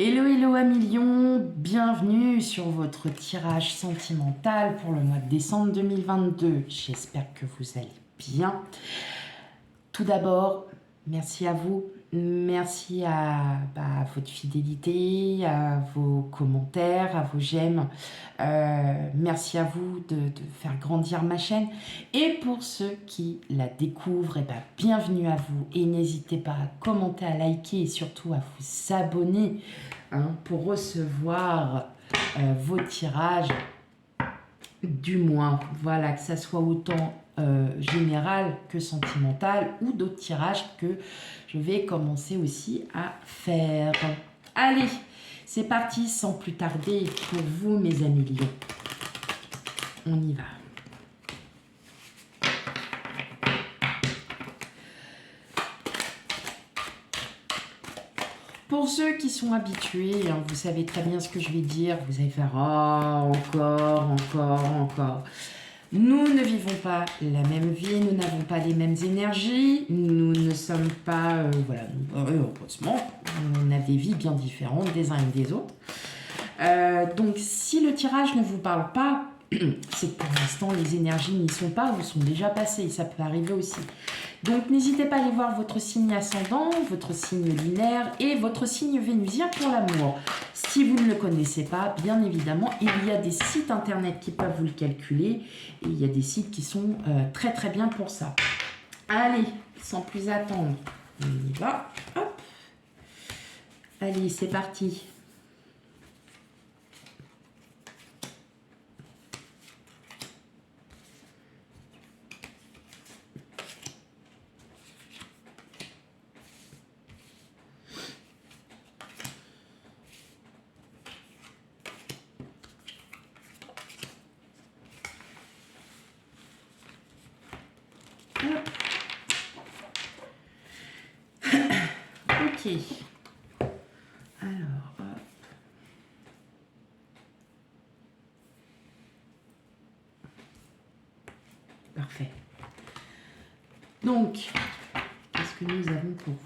Hello, hello à millions, bienvenue sur votre tirage sentimental pour le mois de décembre 2022. J'espère que vous allez bien. Tout d'abord, merci à vous, merci à votre fidélité, à vos commentaires, à vos j'aime. Merci à vous de faire grandir ma chaîne. Et pour ceux qui la découvrent, bienvenue à vous. Et n'hésitez pas à commenter, à liker et surtout à vous abonner pour recevoir vos tirages du mois. Voilà, que ça soit autant général que sentimental ou d'autres tirages que je vais commencer aussi à faire. Allez, c'est parti sans plus tarder pour vous mes amis lions. On y va. Pour ceux qui sont habitués, vous savez très bien ce que je vais dire. Vous allez faire « Oh, encore ». Nous ne vivons pas la même vie, nous n'avons pas les mêmes énergies, nous ne sommes pas, heureusement, on a des vies bien différentes des uns et des autres. Donc si le tirage ne vous parle pas, c'est que pour l'instant les énergies n'y sont pas ou sont déjà passées, ça peut arriver aussi. Donc n'hésitez pas à aller voir votre signe ascendant, votre signe lunaire et votre signe vénusien pour l'amour. Si vous ne le connaissez pas, bien évidemment, il y a des sites internet qui peuvent vous le calculer et il y a des sites qui sont très très bien pour ça. Allez, sans plus attendre, on y va. Hop. Allez, c'est parti. Ok. Alors, hop. Parfait. Donc, qu'est-ce que nous avons pour vous?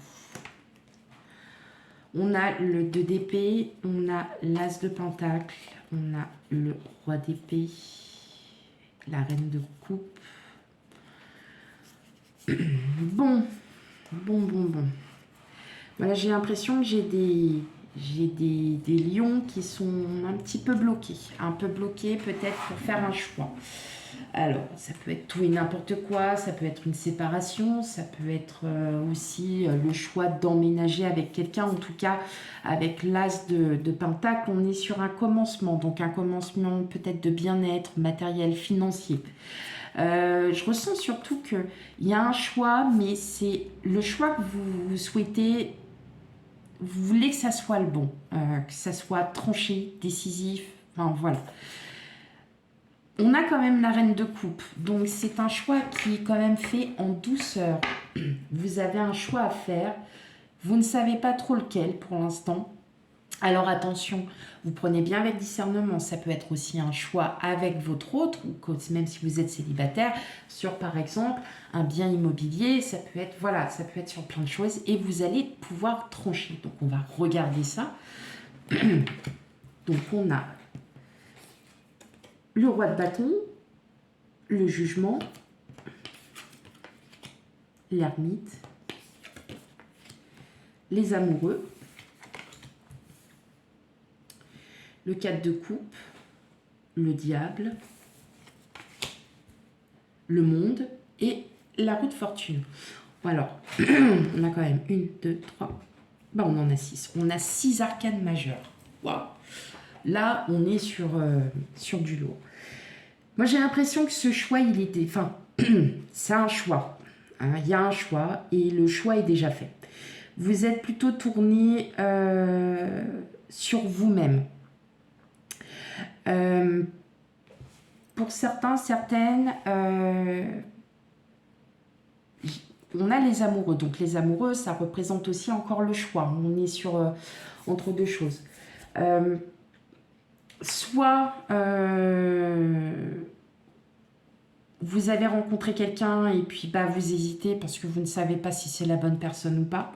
On a le 2 d'épée, on a l'as de pentacle, on a le roi d'épée, la reine de coupe. Bon. Voilà, j'ai l'impression que j'ai des lions qui sont un petit peu bloqués. Un peu bloqués peut-être pour faire un choix. Alors, ça peut être tout et n'importe quoi, ça peut être une séparation, ça peut être aussi le choix d'emménager avec quelqu'un. En tout cas, avec l'as de pentacle, on est sur un commencement. Donc un commencement peut-être de bien-être matériel, financier. Je ressens surtout qu'il y a un choix, mais c'est le choix que vous souhaitez. Vous voulez que ça soit le bon, que ça soit tranché, décisif, enfin voilà. On a quand même la reine de coupe, donc c'est un choix qui est quand même fait en douceur. Vous avez un choix à faire, vous ne savez pas trop lequel pour l'instant. Alors attention, vous prenez bien avec discernement, ça peut être aussi un choix avec votre autre, ou même si vous êtes célibataire, sur par exemple un bien immobilier, ça peut être, voilà, ça peut être sur plein de choses, et vous allez pouvoir trancher. Donc on va regarder ça. Donc on a le roi de bâton, le jugement, l'ermite, les amoureux, le 4 de coupe, le diable, le monde et la roue de fortune. Alors, on a quand même 1, 2, 3, on en a 6. On a 6 arcanes majeures. Waouh! Là, on est sur du lourd. Moi, j'ai l'impression que ce choix, il était... Enfin, c'est un choix. Il y a un choix et le choix est déjà fait. Vous êtes plutôt tourné sur vous-même. Pour certains, certaines, on a les amoureux. Donc les amoureux, ça représente aussi encore le choix. On est sur entre deux choses. Soit vous avez rencontré quelqu'un et puis vous hésitez parce que vous ne savez pas si c'est la bonne personne ou pas.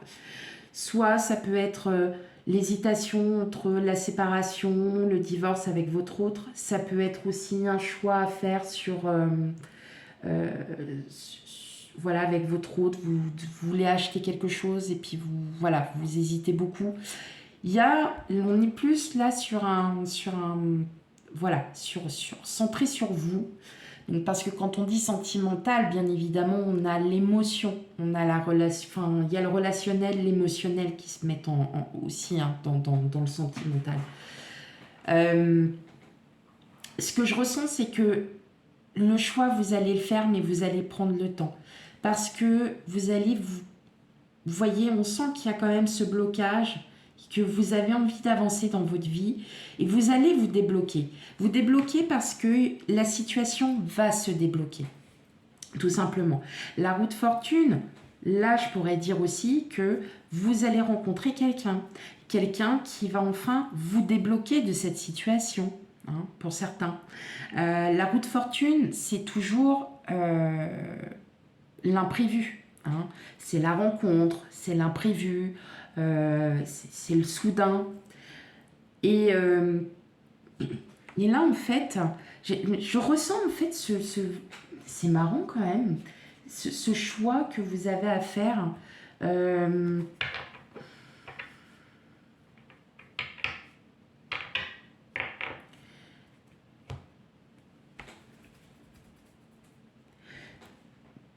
Soit ça peut être l'hésitation entre la séparation, le divorce avec votre autre. Ça peut être aussi un choix à faire sur... euh, voilà, avec votre autre, vous voulez acheter quelque chose et puis voilà, vous hésitez beaucoup. On est plus là sur un voilà, centré sur vous. Donc, parce que quand on dit sentimental, bien évidemment, on a l'émotion, on a la relation, enfin, il y a le relationnel, l'émotionnel qui se mettent aussi hein, dans le sentimental. Ce que je ressens, c'est que le choix, vous allez le faire, mais vous allez prendre le temps. Parce que vous voyez, on sent qu'il y a quand même ce blocage, que vous avez envie d'avancer dans votre vie et vous allez vous débloquer. Vous débloquer parce que la situation va se débloquer, tout simplement. La roue de fortune, là, je pourrais dire aussi que vous allez rencontrer quelqu'un qui va enfin vous débloquer de cette situation, hein, pour certains. La roue de fortune, c'est toujours l'imprévu. Hein. C'est la rencontre, c'est l'imprévu, c'est le soudain. Et là, en fait, je ressens en fait c'est marrant quand même, ce choix que vous avez à faire.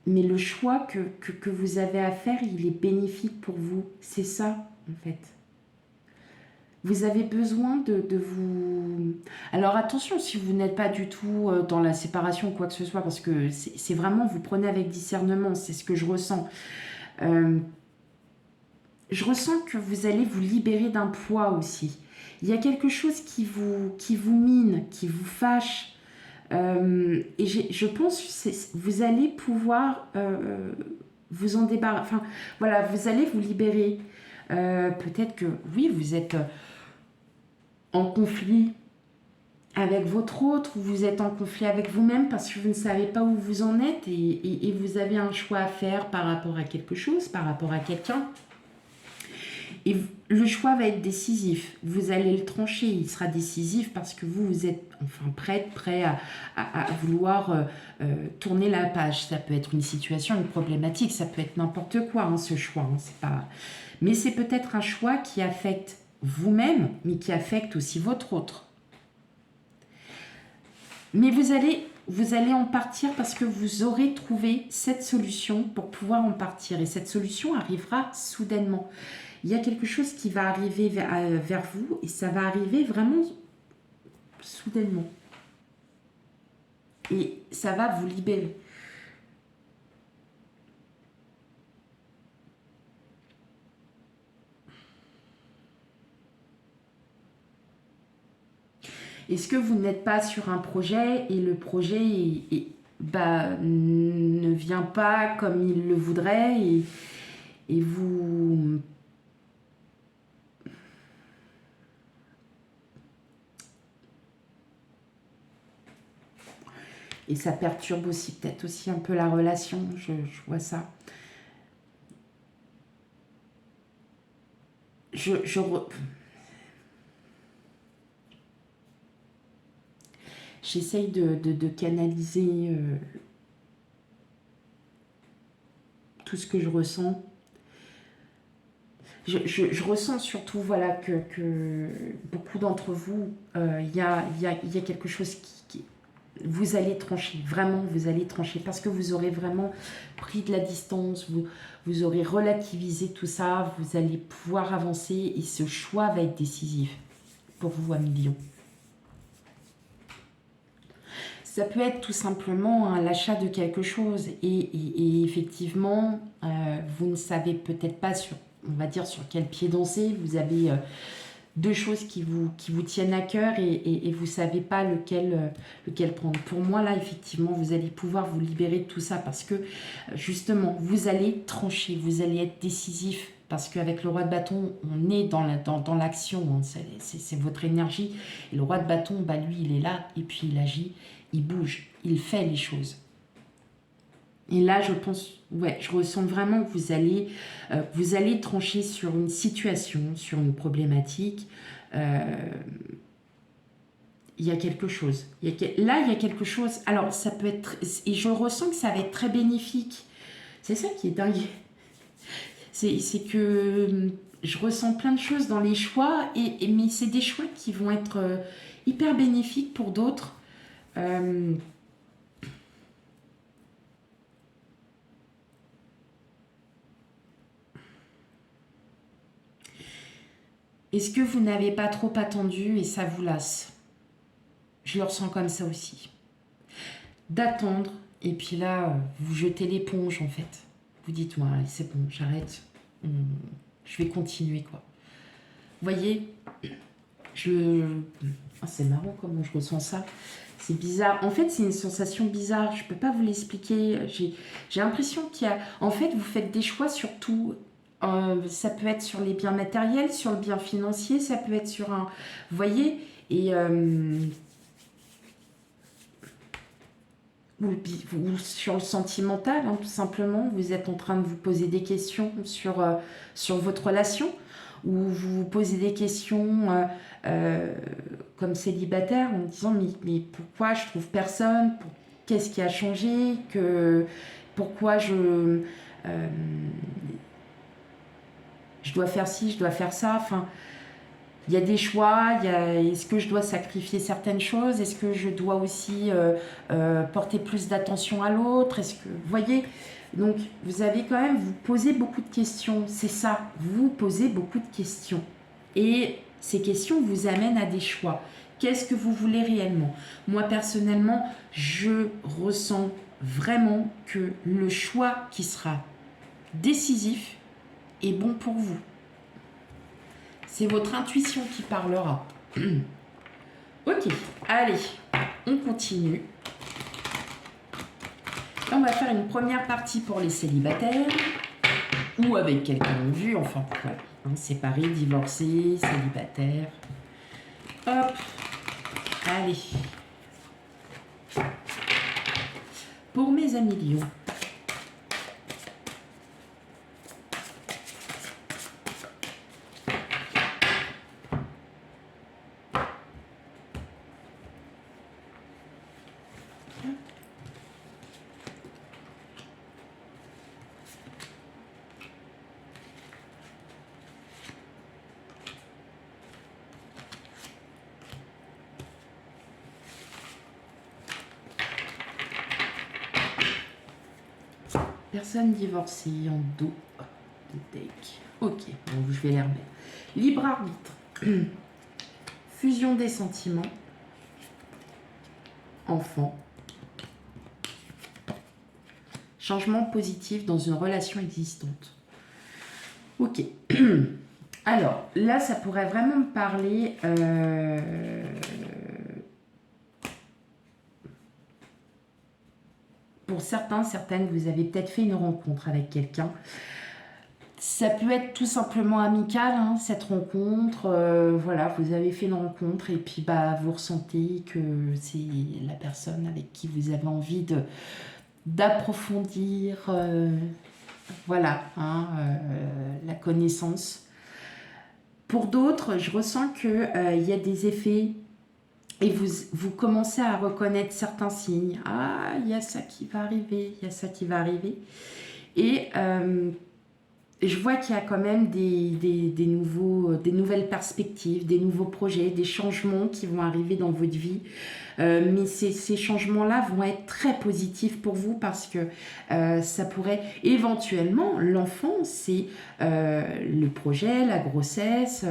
Mais le choix que vous avez à faire, il est bénéfique pour vous. C'est ça, en fait. Vous avez besoin de vous... Alors attention, si vous n'êtes pas du tout dans la séparation ou quoi que ce soit, parce que c'est vraiment, vous prenez avec discernement, c'est ce que je ressens. Je ressens que vous allez vous libérer d'un poids aussi. Il y a quelque chose qui vous mine, qui vous fâche. Et je pense que vous allez pouvoir vous en débarrasser. Enfin, voilà, vous allez vous libérer. Peut-être que, oui, vous êtes en conflit avec votre autre, ou vous êtes en conflit avec vous-même parce que vous ne savez pas où vous en êtes et vous avez un choix à faire par rapport à quelque chose, par rapport à quelqu'un. Et le choix va être décisif. Vous allez le trancher, il sera décisif parce que vous êtes enfin prêt à vouloir tourner la page. Ça peut être une situation, une problématique, ça peut être n'importe quoi, hein, ce choix. Hein, c'est pas... Mais c'est peut-être un choix qui affecte vous-même, mais qui affecte aussi votre autre. Mais vous allez en partir parce que vous aurez trouvé cette solution pour pouvoir en partir. Et cette solution arrivera soudainement. Il y a quelque chose qui va arriver vers vous et ça va arriver vraiment soudainement. Et ça va vous libérer. Est-ce que vous n'êtes pas sur un projet et le projet ne vient pas comme il le voudrait et vous... Et ça perturbe aussi peut-être aussi un peu la relation, je vois ça. J'essaye de canaliser tout ce que je ressens. Je ressens surtout voilà, que beaucoup d'entre vous, il y a quelque chose qui... Vous allez trancher, vraiment vous allez trancher, parce que vous aurez vraiment pris de la distance, vous aurez relativisé tout ça, vous allez pouvoir avancer et ce choix va être décisif pour vous, amis Lion. Ça peut être tout simplement l'achat de quelque chose et effectivement, vous ne savez peut-être pas on va dire sur quel pied danser, vous avez deux choses qui vous tiennent à cœur et vous ne savez pas lequel prendre. Pour moi, là, effectivement, vous allez pouvoir vous libérer de tout ça parce que, justement, vous allez trancher, vous allez être décisif parce qu'avec le roi de bâton, on est dans l'action, hein, c'est votre énergie. Et le roi de bâton, lui, il est là et puis il agit, il bouge, il fait les choses. Et là, je pense, ouais, je ressens vraiment que vous allez trancher sur une situation, sur une problématique. Il y a quelque chose. Là, il y a quelque chose. Alors, ça peut être... Et je ressens que ça va être très bénéfique. C'est ça qui est dingue. C'est que je ressens plein de choses dans les choix, mais c'est des choix qui vont être hyper bénéfiques pour d'autres. Est-ce que vous n'avez pas trop attendu et ça vous lasse? Je le ressens comme ça aussi. D'attendre, et puis là, vous jetez l'éponge en fait. Vous dites, ouais, c'est bon, j'arrête. Je vais continuer, quoi. Vous voyez, c'est marrant comment je ressens ça. C'est bizarre. En fait, c'est une sensation bizarre. Je ne peux pas vous l'expliquer. J'ai l'impression qu'il y a... En fait, vous faites des choix sur tout. Ça peut être sur les biens matériels, sur le bien financier, ça peut être sur un... Vous voyez? Et... ou sur le sentimental, hein, tout simplement. Vous êtes en train de vous poser des questions sur votre relation, ou vous vous posez des questions comme célibataire en disant mais pourquoi je trouve personne, qu'est-ce qui a changé, pourquoi je dois faire ci, je dois faire ça, enfin... Il y a des choix, est-ce que je dois sacrifier certaines choses? Est-ce que je dois aussi porter plus d'attention à l'autre? Est-ce que, vous voyez? Donc, vous avez quand même, vous posez beaucoup de questions. C'est ça, vous posez beaucoup de questions. Et ces questions vous amènent à des choix. Qu'est-ce que vous voulez réellement? Moi, personnellement, je ressens vraiment que le choix qui sera décisif est bon pour vous. C'est votre intuition qui parlera. Ok, allez, on continue. Là, on va faire une première partie pour les célibataires ou avec quelqu'un en vue, enfin voilà, hein, séparés, divorcés, célibataires. Hop, allez. Pour mes amis lions. Personne divorcée en dos de deck. Ok, bon, je vais les remettre. Libre arbitre. Fusion des sentiments. Enfant. Changement positif dans une relation existante. Ok. Alors, là, ça pourrait vraiment me parler... Pour certains, certaines, vous avez peut-être fait une rencontre avec quelqu'un. Ça peut être tout simplement amical, hein, cette rencontre. Voilà, vous avez fait une rencontre et puis vous ressentez que c'est la personne avec qui vous avez envie d'approfondir voilà, hein, la connaissance. Pour d'autres, je ressens qu'il y a des effets et vous commencez à reconnaître certains signes. Ah, il y a ça qui va arriver, il y a ça qui va arriver. Et je vois qu'il y a quand même des nouvelles perspectives, des nouveaux projets, des changements qui vont arriver dans votre vie. Mais ces changements-là vont être très positifs pour vous parce que ça pourrait éventuellement, l'enfant, c'est le projet, la grossesse.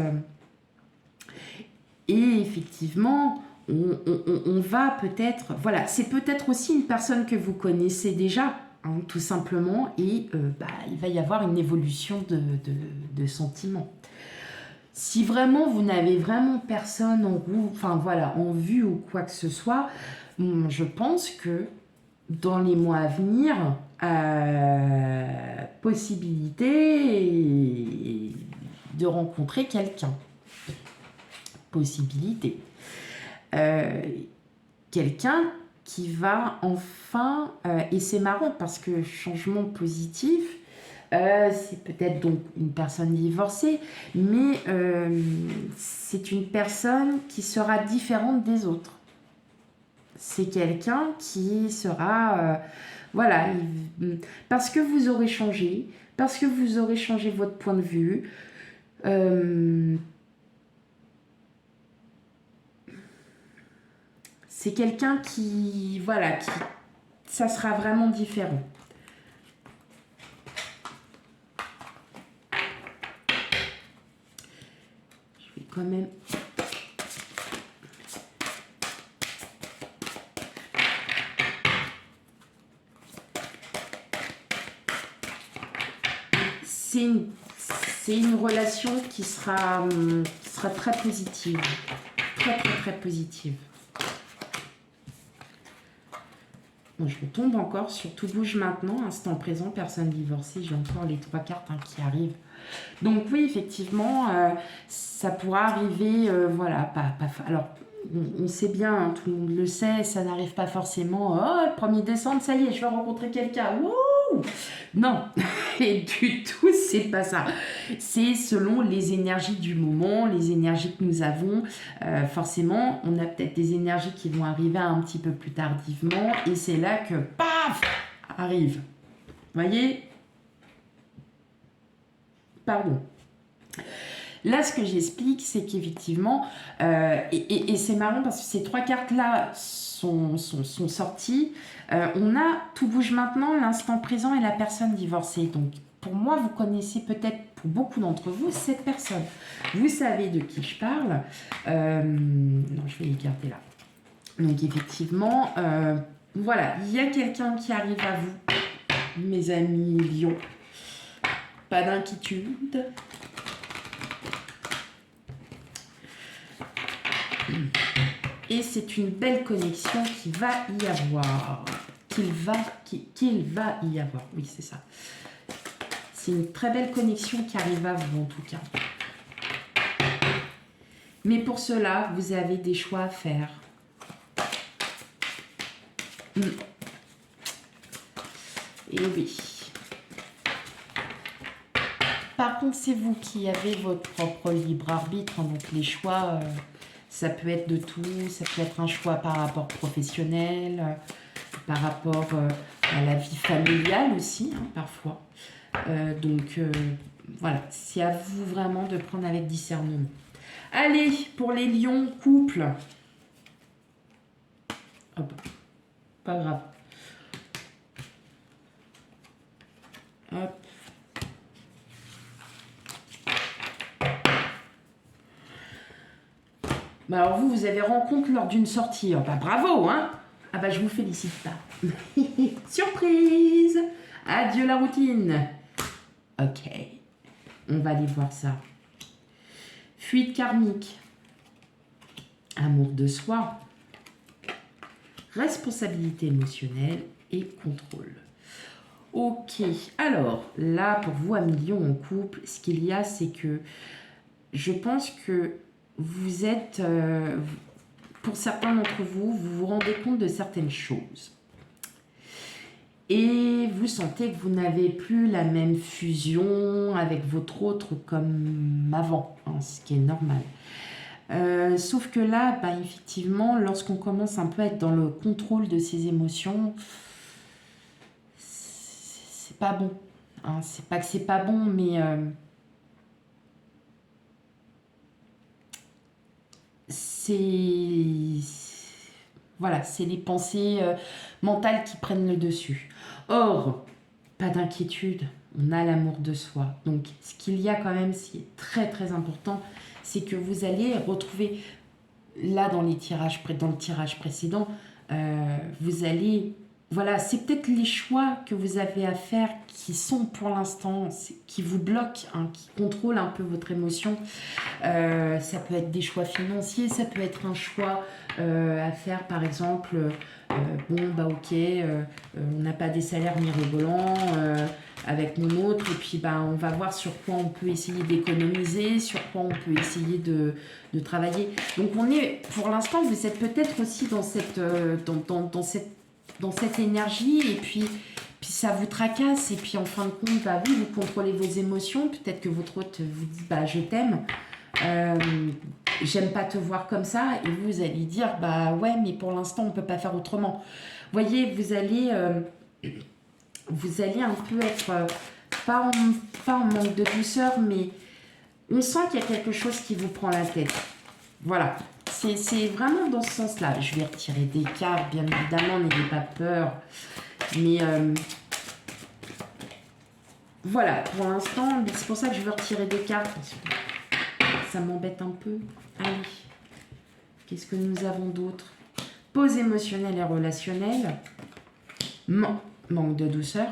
Et effectivement, on va peut-être... Voilà, c'est peut-être aussi une personne que vous connaissez déjà, hein, tout simplement, et il va y avoir une évolution de sentiments. Si vraiment vous n'avez vraiment personne en vue ou quoi que ce soit, je pense que dans les mois à venir, possibilité de rencontrer quelqu'un. Possibilité. Quelqu'un qui va enfin, et c'est marrant parce que changement positif, c'est peut-être donc une personne divorcée, mais c'est une personne qui sera différente des autres. C'est quelqu'un qui sera, voilà, parce que vous aurez changé, parce que vous aurez changé votre point de vue. C'est quelqu'un qui, voilà, ça sera vraiment différent. Je vais quand même... C'est une relation qui sera très positive. Très, très, très positive. Bon, je retombe encore sur tout bouge maintenant, instant présent, personne divorcée. J'ai encore les 3 cartes qui arrivent. Donc oui, effectivement, ça pourra arriver, voilà, alors, on sait bien, hein, tout le monde le sait, ça n'arrive pas forcément, oh, le 1er décembre, ça y est, je vais rencontrer quelqu'un, wouh! Non, et du tout, c'est pas ça. C'est selon les énergies du moment, les énergies que nous avons. Forcément, on a peut-être des énergies qui vont arriver un petit peu plus tardivement, et c'est là que, paf, arrive. Vous voyez? Pardon. Là, ce que j'explique, c'est qu'effectivement, et c'est marrant parce que ces 3 cartes-là sont sorties. On a tout bouge maintenant, l'instant présent et la personne divorcée. Donc, pour moi, vous connaissez peut-être, pour beaucoup d'entre vous, cette personne. Vous savez de qui je parle. Non, je vais les garder là. Donc, effectivement, voilà, il y a quelqu'un qui arrive à vous, mes amis Lion. Pas d'inquiétude. Et c'est une belle connexion qui va y avoir. Qu'il va y avoir. Oui, c'est ça. C'est une très belle connexion qui arrive à vous, en tout cas. Mais pour cela, vous avez des choix à faire. Et oui. Par contre, c'est vous qui avez votre propre libre arbitre. Hein, donc les choix, ça peut être de tout. Ça peut être un choix par rapport professionnel, par rapport à la vie familiale aussi, hein, parfois. Donc voilà, c'est à vous vraiment de prendre avec discernement. Allez, pour les lions, couple. Hop, pas grave. Hop. Bah alors vous avez rencontre lors d'une sortie. Oh bah bravo, hein. Ah bah je vous félicite pas. Surprise. Adieu la routine. Ok. On va aller voir ça. Fuite karmique. Amour de soi. Responsabilité émotionnelle et contrôle. Ok. Alors, là, pour vous, amis lions en couple, ce qu'il y a, c'est que je pense que vous êtes, pour certains d'entre vous, vous vous rendez compte de certaines choses. Et vous sentez que vous n'avez plus la même fusion avec votre autre comme avant, hein, ce qui est normal. Sauf que là, bah, effectivement, lorsqu'on commence un peu à être dans le contrôle de ses émotions, c'est pas bon. Hein, c'est pas que c'est pas bon, mais... voilà, c'est les pensées mentales qui prennent le dessus. Or, pas d'inquiétude, on a l'amour de soi. Donc, ce qu'il y a quand même, ce qui est très très important, c'est que vous allez retrouver, là dans le tirage précédent, vous allez... Voilà, c'est peut-être les choix que vous avez à faire qui sont pour l'instant, qui vous bloquent, hein, qui contrôlent un peu votre émotion. Ça peut être des choix financiers, ça peut être un choix à faire, par exemple, bon, bah ok, on n'a pas des salaires mirobolants, avec mon autre. Et puis, on va voir sur quoi on peut essayer d'économiser, sur quoi on peut essayer de travailler. Donc, pour l'instant, vous êtes peut-être aussi dans cette énergie. Et puis ça vous tracasse. Et puis, en fin de compte, oui, vous contrôlez vos émotions. Peut-être que votre autre vous dit, je t'aime. J'aime pas te voir comme ça. Et vous allez dire, ouais, mais pour l'instant, on peut pas faire autrement. Voyez, vous allez un peu être pas en manque de douceur, mais on sent qu'il y a quelque chose qui vous prend la tête. Voilà, c'est vraiment dans ce sens-là. Je vais retirer des cartes, bien évidemment, n'ayez pas peur. Mais voilà, pour l'instant, c'est pour ça que je veux retirer des cartes. Ça m'embête un peu. Allez, qu'est-ce que nous avons d'autre? Pause émotionnelle et relationnelle. Manque de douceur.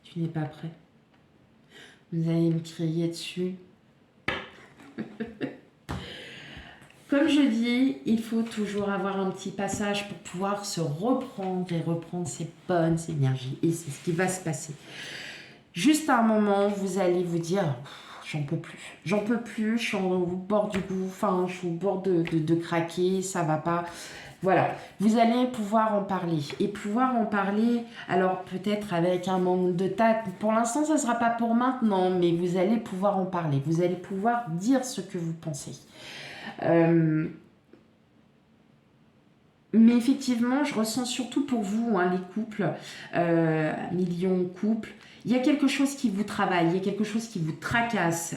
Tu n'es pas prêt. Vous allez me crier dessus. Comme je dis, il faut toujours avoir un petit passage pour pouvoir se reprendre et reprendre ses bonnes énergies. Et c'est ce qui va se passer. Juste à un moment, vous allez vous dire, j'en peux plus. J'en peux plus, je suis au bord du gouffre, je suis au bord de craquer, ça va pas. Voilà, vous allez pouvoir en parler. Et pouvoir en parler, alors peut-être avec un manque de tact. Pour l'instant, ça ne sera pas pour maintenant, mais vous allez pouvoir en parler. Vous allez pouvoir dire ce que vous pensez. Mais effectivement, je ressens surtout pour vous, les couples, millions de couples, il y a quelque chose qui vous travaille, il y a quelque chose qui vous tracasse,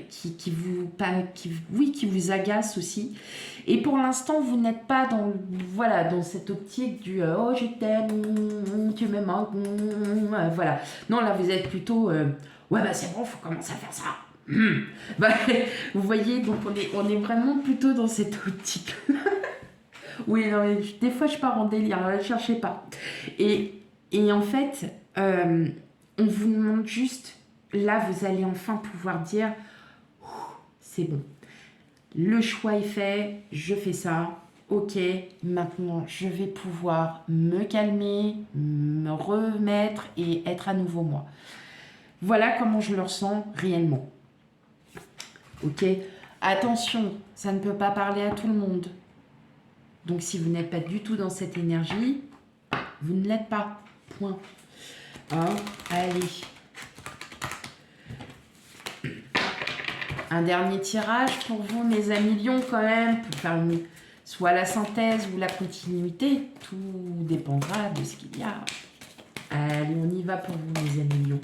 qui vous agace aussi. Et pour l'instant, vous n'êtes pas dans cette optique du « oh, je t'aime, tu me manques, voilà ». Non, là, vous êtes plutôt « ouais, c'est bon, il faut commencer à faire ça ». Vous voyez, donc on est vraiment plutôt dans cette optique-là. Oui, non, mais des fois, je pars en délire, ne cherchez pas. Et en fait, on vous demande juste, là, vous allez enfin pouvoir dire, c'est bon. Le choix est fait, je fais ça. Ok, maintenant, je vais pouvoir me calmer, me remettre et être à nouveau moi. Voilà comment je le ressens réellement. Ok, attention, ça ne peut pas parler à tout le monde. Donc, si vous n'êtes pas du tout dans cette énergie, vous ne l'êtes pas. Point. Allez. Un dernier tirage pour vous, mes amis lions, quand même, pour faire soit la synthèse ou la continuité. Tout dépendra de ce qu'il y a. Allez, on y va pour vous, mes amis lions.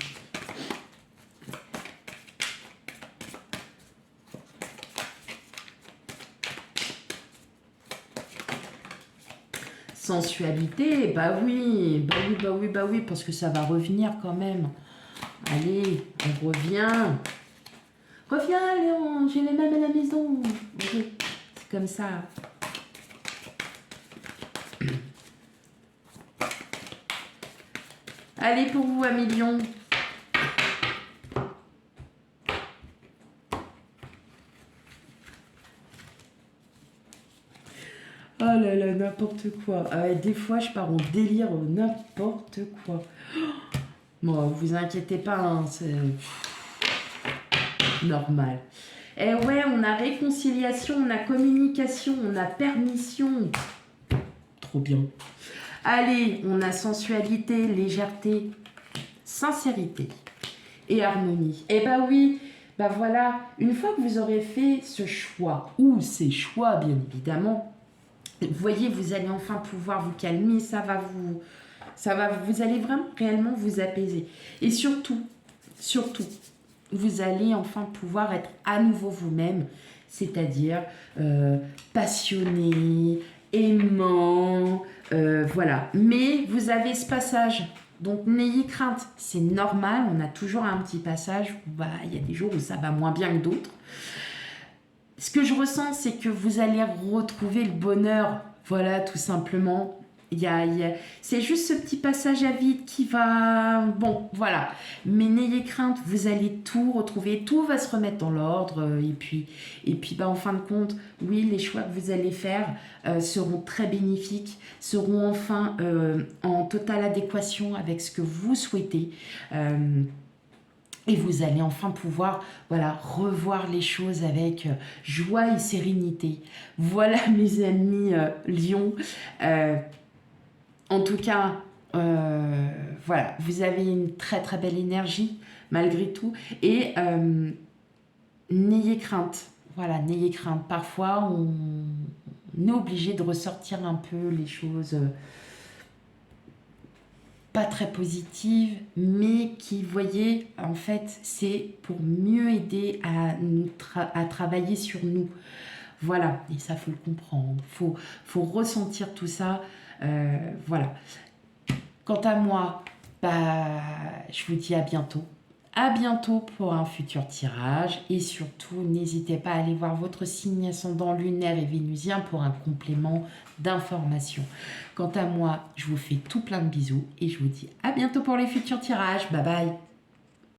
Sensualité, oui, parce que ça va revenir quand même. Allez, on revient. Reviens, Léon, j'ai les mêmes à la maison. Okay. C'est comme ça. Allez, pour vous, amis lions. Oh là là, n'importe quoi. Des fois, je pars en délire, n'importe quoi. Bon, vous inquiétez pas, c'est normal. Et ouais, on a réconciliation, on a communication, on a permission. Trop bien. Allez, on a sensualité, légèreté, sincérité et harmonie. Et oui, voilà, une fois que vous aurez fait ce choix, ou ces choix, bien évidemment, vous voyez, vous allez enfin pouvoir vous calmer, vous allez vraiment réellement vous apaiser. Et surtout, vous allez enfin pouvoir être à nouveau vous-même, c'est-à-dire passionné, aimant, voilà. Mais vous avez ce passage, donc n'ayez crainte, c'est normal, on a toujours un petit passage où il y a des jours où ça va moins bien que d'autres. Ce que je ressens, c'est que vous allez retrouver le bonheur, voilà, tout simplement. C'est juste ce petit passage à vide qui va... Bon, voilà. Mais n'ayez crainte, vous allez tout retrouver, tout va se remettre dans l'ordre. Et puis bah, en fin de compte, oui, les choix que vous allez faire seront très bénéfiques, seront enfin en totale adéquation avec ce que vous souhaitez. Et vous allez enfin pouvoir revoir les choses avec joie et sérénité. Voilà mes amis Lion. En tout cas, voilà, vous avez une très très belle énergie malgré tout. Et n'ayez crainte. Voilà, n'ayez crainte. Parfois, on est obligé de ressortir un peu les choses pas très positives, mais qui, voyez, en fait, c'est pour mieux aider à travailler sur nous. Voilà, et ça, faut le comprendre. Faut ressentir tout ça. Voilà. Quant à moi, bah, je vous dis à bientôt. À bientôt pour un futur tirage. Et surtout, n'hésitez pas à aller voir votre signe ascendant lunaire et vénusien pour un complément d'information. Quant à moi, je vous fais tout plein de bisous et je vous dis à bientôt pour les futurs tirages. Bye bye.